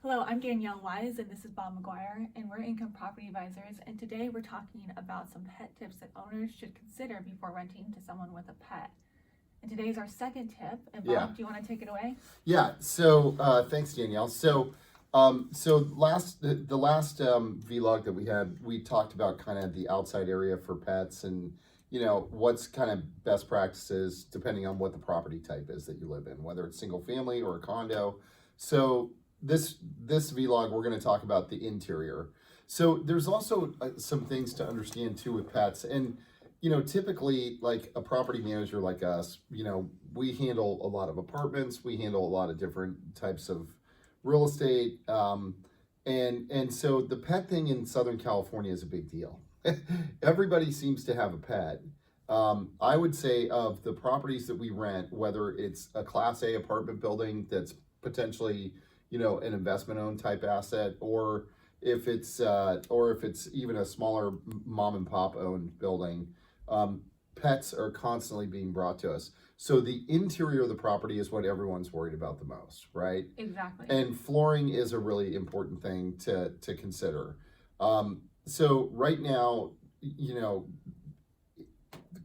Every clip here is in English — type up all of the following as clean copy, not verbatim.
Hello, I'm Danielle Wise, and this is Bob Maguire, and we're income property advisors. And today we're talking about some pet tips that owners should consider before renting to someone with a pet. And today's our second tip. And Bob, Yeah. do you want to take it away? Yeah. So thanks, Danielle. The last vlog that we had, we talked about kind of the outside area for pets, and what's kind of best practices depending on what the property type is that you live in, whether it's single family or a condo. So this vlog, we're going to talk about the interior. So there's also some things to understand too with pets, and typically, like a property manager like us, we handle a lot of apartments, we handle a lot of different types of real estate, and so the pet thing in Southern California is a big deal. Everybody seems to have a pet. I would say of the properties that we rent, whether it's a Class A apartment building that's potentially, an investment-owned type asset, or if it's even a smaller mom and pop owned building, pets are constantly being brought to us. So the interior of the property is what everyone's worried about the most, right? Exactly. And flooring is a really important thing to consider. So right now,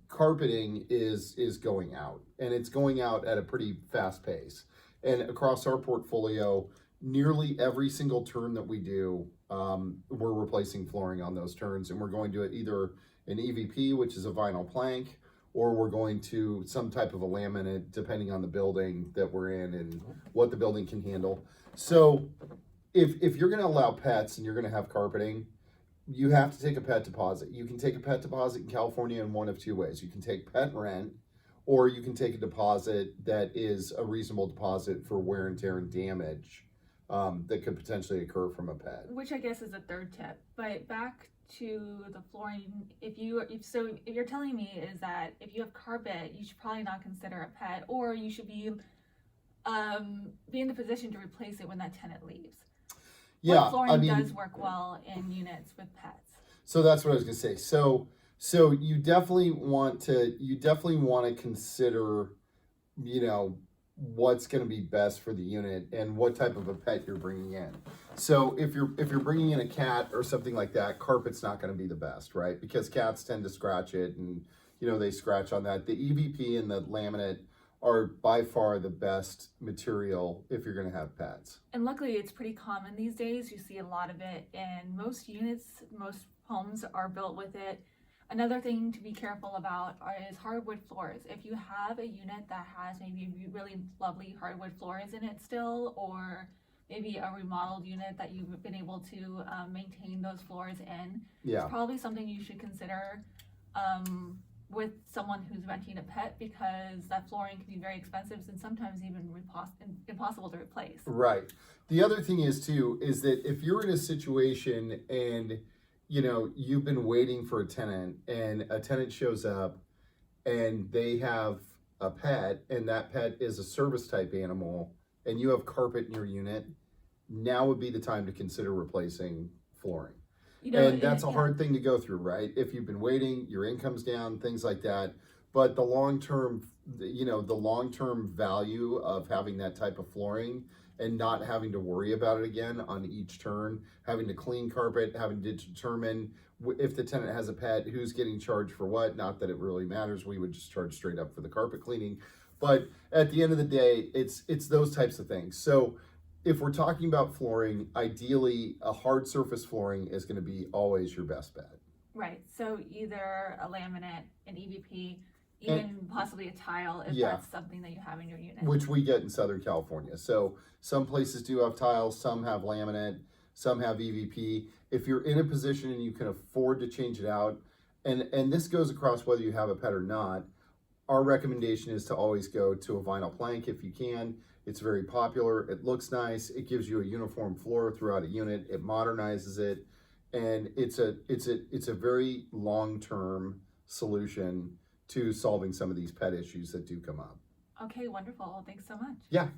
carpeting is going out, and it's going out at a pretty fast pace. And across our portfolio, nearly every single turn that we do, we're replacing flooring on those turns, and we're going to either an EVP, which is a vinyl plank, or we're going to some type of a laminate, depending on the building that we're in and what the building can handle. So if you're going to allow pets and you're going to have carpeting, you have to take a pet deposit. You can take a pet deposit in California in one of two ways. You can take pet rent, or you can take a deposit that is a reasonable deposit for wear and tear and damage that could potentially occur from a pet. Which I guess is a third tip. But back to the flooring, if you're telling me is that if you have carpet, you should probably not consider a pet, or you should be in the position to replace it when that tenant leaves. Yeah, what flooring does work well in units with pets. So that's what I was gonna say. So you definitely want to consider, what's going to be best for the unit and what type of a pet you're bringing in. So if you're bringing in a cat or something like that, carpet's not going to be the best, right? Because cats tend to scratch it, and they scratch on that. The EVP and the laminate are by far the best material if you're going to have pets. And luckily, it's pretty common these days. You see a lot of it, and most units, most homes are built with it. Another thing to be careful about is hardwood floors. If you have a unit that has maybe really lovely hardwood floors in it still, or maybe a remodeled unit that you've been able to maintain those floors in, it's probably something you should consider with someone who's renting a pet, because that flooring can be very expensive and sometimes even impossible to replace. Right. The other thing is that if you're in a situation and you've been waiting for a tenant, and a tenant shows up and they have a pet, and that pet is a service type animal, and you have carpet in your unit, now would be the time to consider replacing flooring. And that's a hard thing to go through, right? If you've been waiting, your income's down, things like that. But the long-term value of having that type of flooring and not having to worry about it again on each turn, having to clean carpet, having to determine if the tenant has a pet, who's getting charged for what. Not that it really matters. We would just charge straight up for the carpet cleaning. But at the end of the day, it's those types of things. So if we're talking about flooring, ideally a hard surface flooring is going to be always your best bet. Right. So either a laminate, an EVP, even possibly a tile if that's something that you have in your unit. Which we get in Southern California. So some places do have tiles, some have laminate, some have EVP. If you're in a position and you can afford to change it out, and this goes across whether you have a pet or not, our recommendation is to always go to a vinyl plank if you can. It's very popular, it looks nice, it gives you a uniform floor throughout a unit, it modernizes it, and it's a very long-term solution to solving some of these pet issues that do come up. Okay, wonderful. Thanks so much. Yeah.